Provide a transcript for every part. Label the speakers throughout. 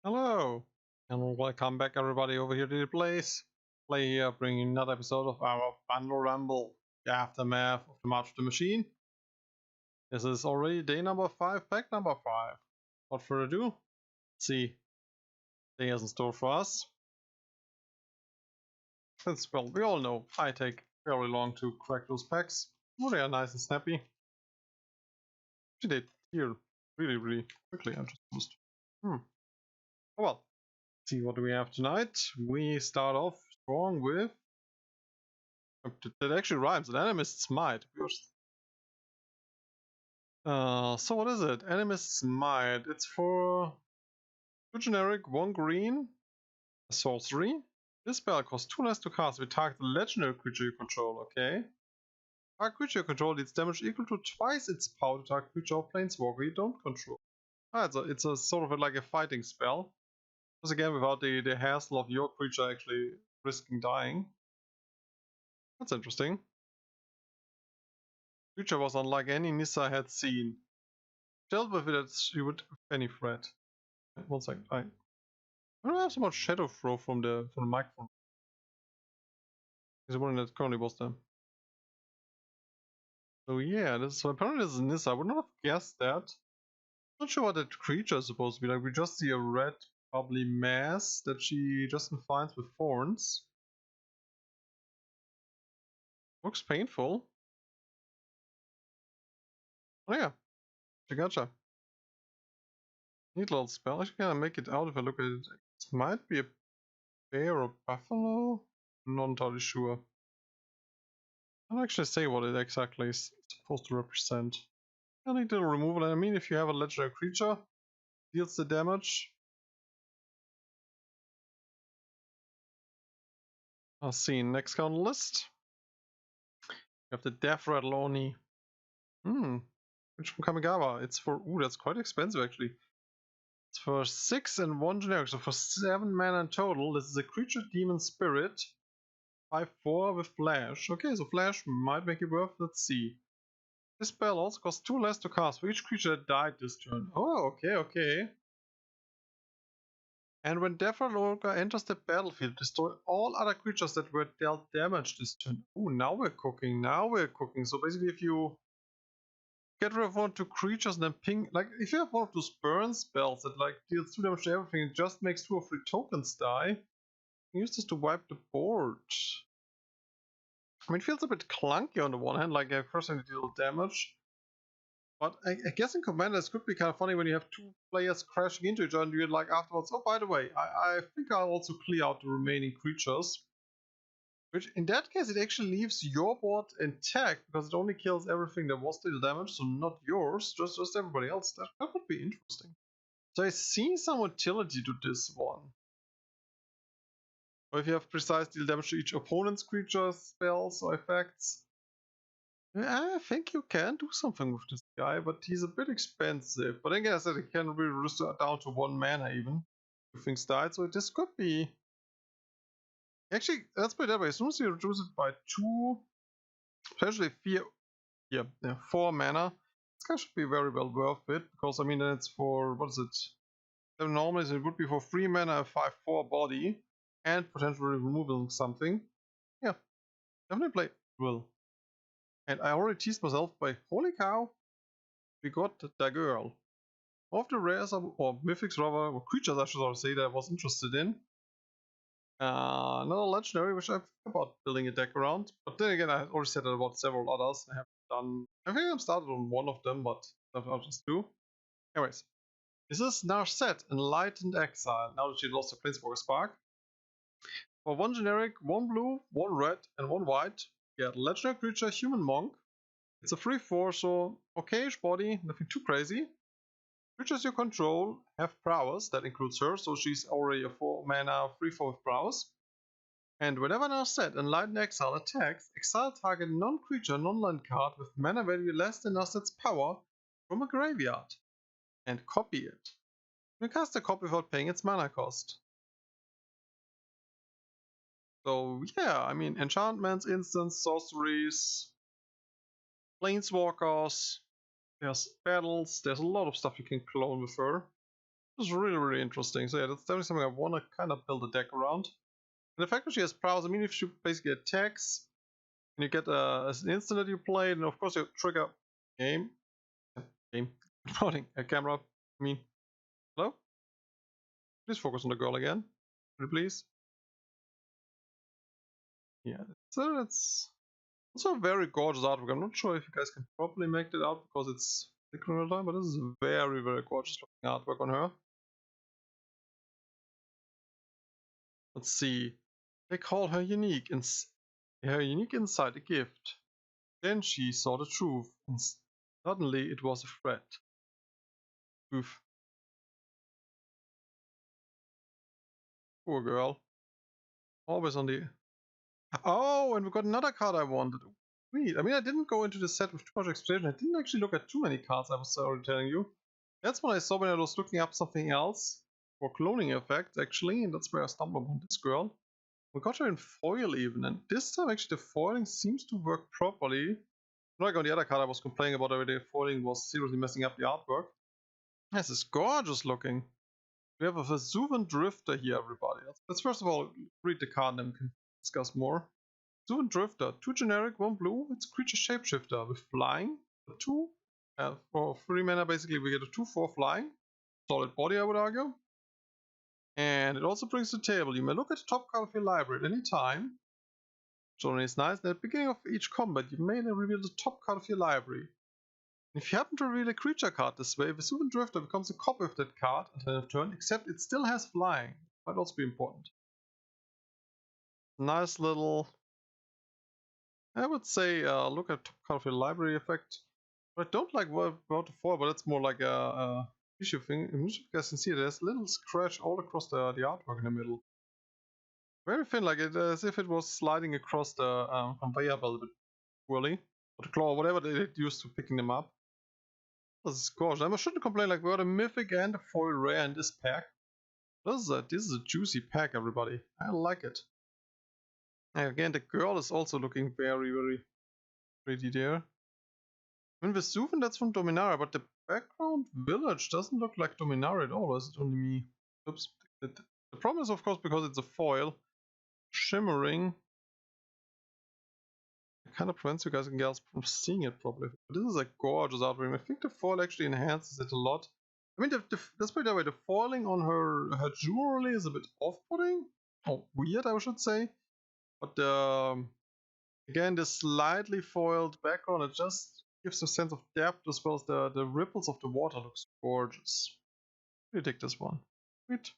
Speaker 1: Hello, and welcome back everybody over here to the place. Play here, bringing another episode of our Bundle Rumble, the aftermath of the March of the Machine. This is already day number 5, pack number 5. Without further ado, let's see what has in store for us. Since, well, we all know I take very long to crack those packs. Oh, they are nice and snappy. Actually, they heal really quickly, I just noticed. Oh well. See what do we have tonight. We start off strong with that actually rhymes. An animist's might. So what is it? Animist's might. It's for 2 generic, 1 green, a sorcery. This spell costs 2 less to cast with target legendary creature you control. Okay. Target creature you control deals damage equal to twice its power to target creature or planeswalker you don't control. It's a sort of like a fighting spell. Just again without the hassle of your creature actually risking dying. That's interesting. Creature was unlike any Nissa had seen. Dealt with it as she would with any threat. One sec, I don't have so much shadow throw from the microphone. Is the one that currently was there. So yeah, so apparently this is Nissa. I would not have guessed that. Not sure what that creature is supposed to be like. We just see a red, probably mass that she just defines with thorns. Looks painful. Oh yeah, gotcha. Neat little spell. Actually, can I make it out if I look at it? It might be a bear or buffalo. Not entirely sure. I don't actually say what it exactly is supposed to represent. I think it'll remove it. I mean, if you have a legendary creature, deals the damage. I'll see. Next card on the list. We have the Death Rattle Oni. Which from Kamigawa. It's for, that's quite expensive actually. It's for 6 and 1 generic, so for 7 mana in total. This is a creature demon spirit. 5/4 with flash. Okay, so flash might make it worth. Let's see. This spell also costs 2 less to cast for each creature that died this turn. Oh, okay. And when Death Rattle enters the battlefield, destroy all other creatures that were dealt damage this turn. Oh, now we're cooking. So basically, if you get rid of 1 or 2 creatures and then ping, like if you have one of those burn spells that like deals 2 damage to everything, it just makes 2 or 3 tokens die. You can use this to wipe the board. I mean, it feels a bit clunky on the one hand, like first time you deal damage. But I guess in Commander this could be kind of funny when you have 2 players crashing into each other and you're like afterwards, oh by the way, I think I'll also clear out the remaining creatures. Which in that case it actually leaves your board intact because it only kills everything that was deal damage, so not yours, just everybody else. That would be interesting. So I see some utility to this one. Or if you have precise deal damage to each opponent's creatures, spells, or effects. I think you can do something with this guy, but he's a bit expensive. But again, I said it can be reduced down to 1 mana even if things died, so this could be. Actually, let's put it that way. As soon as you reduce it by 2, potentially 4 mana, this guy should be very well worth it. Because I mean, then it's for, what is it? Normally it would be for 3 mana, 5/4 body, and potentially removing something. Yeah, definitely play will. And I already teased myself by, holy cow, we got the girl. Of the rares, or mythics rather, or creatures I should say, that I was interested in. Another legendary, which I've about building a deck around. But then again, I already said about several others. I think I've started on one of them, but I'll just do. Anyways, this is Narset, Enlightened Exile, now that she lost her Planeswalker Spark. For 1 generic, 1 blue, 1 red, and 1 white, you get legendary creature, Human Monk. It's a 3/4, so okay-ish body, nothing too crazy. Creatures you control have prowess, that includes her, so she's already a 4 mana 3/4 with prowess. And whenever Narset Enlightened Exile attacks, exile target non-creature, non-land card with mana value less than Narset's power from a graveyard, and copy it. You can cast a copy without paying its mana cost. So yeah, I mean, enchantments, instants, sorceries, planeswalkers, there's battles, there's a lot of stuff you can clone with her. It's really, really interesting. So yeah, that's definitely something I want to kind of build a deck around. And the fact that she has prowess, I mean, if she basically attacks, and you get an instant that you play, and of course you trigger game. Running a camera. I mean, hello? Please focus on the girl again. Please. Yeah, so that's also a very gorgeous artwork. I'm not sure if you guys can properly make that out because it's flickering all the time, but this is a very, very gorgeous looking artwork on her. Let's see. They call her unique, and her unique insight a gift. Then she saw the truth, and suddenly it was a threat. Oof. Poor girl. Always on the... Oh, and we got another card I wanted. Sweet. I mean, I didn't go into the set with too much explanation. I didn't actually look at too many cards, I was already telling you. That's what I saw when I was looking up something else for cloning effect, actually, and that's where I stumbled upon this girl. We got her in foil even, and this time actually the foiling seems to work properly. Like on the other card I was complaining about already, the foiling was seriously messing up the artwork. This is gorgeous looking. We have a Vesuvian Drifter here, everybody. Let's first of all read the card and then we can discuss more. Vesuvian Drifter, 2 generic, 1 blue. It's creature shapeshifter with flying. For 3 mana basically we get a 2/4 flying. Solid body I would argue. And it also brings to the table. You may look at the top card of your library at any time. Which is nice. And at the beginning of each combat you may then reveal the top card of your library. If you happen to reveal a creature card this way, Vesuvian Drifter becomes a copy of that card until end of turn, except it still has flying. Might also be important. Nice little, I would say, look at top card of your library effect. What I don't like about the foil, but it's more like a issue thing. I'm not sure if you guys can see it, there's a little scratch all across the artwork in the middle. Very thin, like it as if it was sliding across the conveyor belt a bit poorly. Or the claw, whatever they used to picking them up. This is gorgeous. I shouldn't complain, like we got a mythic and a foil rare in this pack. This is a juicy pack, everybody. I like it. And again, the girl is also looking very, very pretty there. I mean, Vesuvian, that's from Dominaria, but the background village doesn't look like Dominaria at all, or is it only me? Oops. The problem is, of course, because it's a foil, shimmering, it kind of prevents you guys and girls from seeing it properly. But this is a gorgeous artwork. I think the foil actually enhances it a lot. I mean, let's put it that way, the foiling on her jewelry is a bit off-putting. Or weird, I should say. But again, the slightly foiled background, it just gives a sense of depth as well as the ripples of the water looks gorgeous. We take this one. Sweet.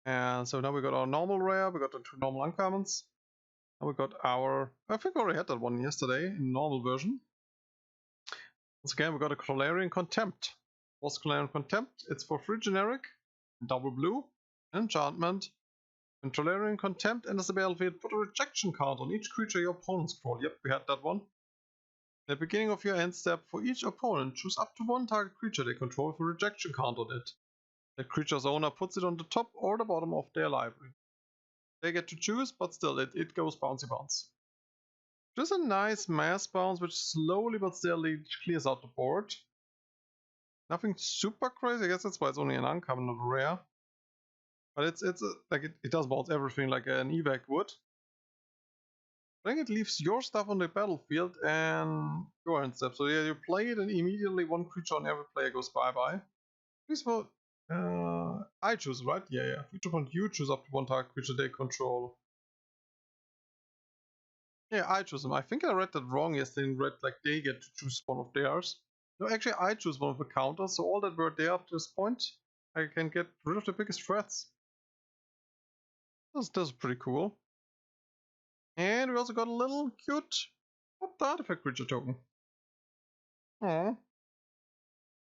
Speaker 1: And so now we got our normal rare, we got the 2 normal uncommons. And we got our, I think I already had that one yesterday in normal version. Once again, we got a Cholerian Contempt. What's Cholerian Contempt? It's for 3 generic, double blue, enchantment. When Cholerian Contempt enters the battlefield, put a rejection count on each creature your opponents control. Yep, we had that one. At the beginning of your end step, for each opponent, choose up to 1 target creature they control with a rejection count on it. The creature's owner puts it on the top or the bottom of their library. They get to choose, but still, it goes bouncy bounce. Just a nice mass bounce, which slowly but steadily clears out the board. Nothing super crazy, I guess that's why it's only an uncommon, not rare. But it does bounce everything like an evac would. Then it leaves your stuff on the battlefield and your end step. So yeah, you play it and immediately 1 creature on every player goes bye-bye. Please vote. I choose, right? Yeah. Each opponent you choose up to 1 target creature they control. Yeah, I choose them. I think I read that wrong yesterday and read like they get to choose one of theirs. No, actually I choose one of the counters, so all that were there up to this point, I can get rid of the biggest threats. That's pretty cool. And we also got a little cute artifact creature token. Aww.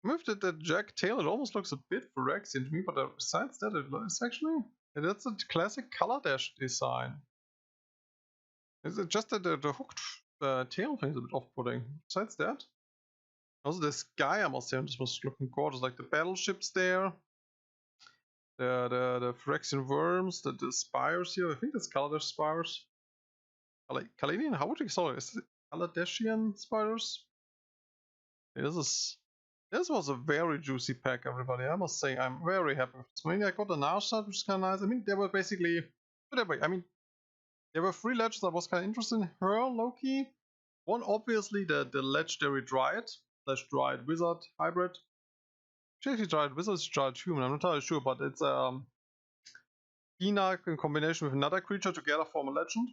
Speaker 1: With the jack tail, it almost looks a bit Phyrexian to me, but besides that, it's actually, that's a classic color dash design. It's just that the hooked tail thing is a bit off-putting. Besides that, also the sky, I must say, this was looking gorgeous. Like the battleships there, the Phyrexian worms, the spires here. I think that's color dash spires. Kaladian? How would you call it? Is it Kaladashian spiders? Yeah, this is This was a very juicy pack, everybody. I must say, I'm very happy with this. I mean, I got an Arshad, which is kind of nice. I mean, they were basically, whatever. I mean, there were 3 legends that was kind of interesting. Her, Loki. One, obviously, the legendary Dryad / Dryad Wizard hybrid. Actually, Dryad Wizard is Dryad Human. I'm not entirely sure, but it's Enoch in combination with another creature together form a legend.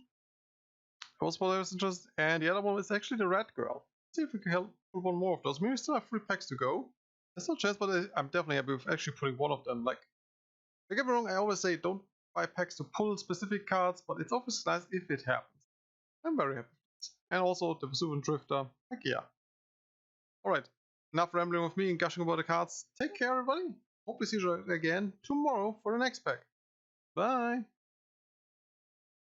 Speaker 1: That was what I was interested. And the other one is actually the Red Girl. Let's see if we can help pull one more of those. Maybe we still have 3 packs to go. There's no chance, but I'm definitely happy with actually putting one of them. Like, don't get me wrong, I always say don't buy packs to pull specific cards, but it's always nice if it happens. I'm very happy with this. And also the Vesuvian Drifter. Heck yeah. Alright, enough rambling with me and gushing about the cards. Take care, everybody. Hope we see you again tomorrow for the next pack. Bye.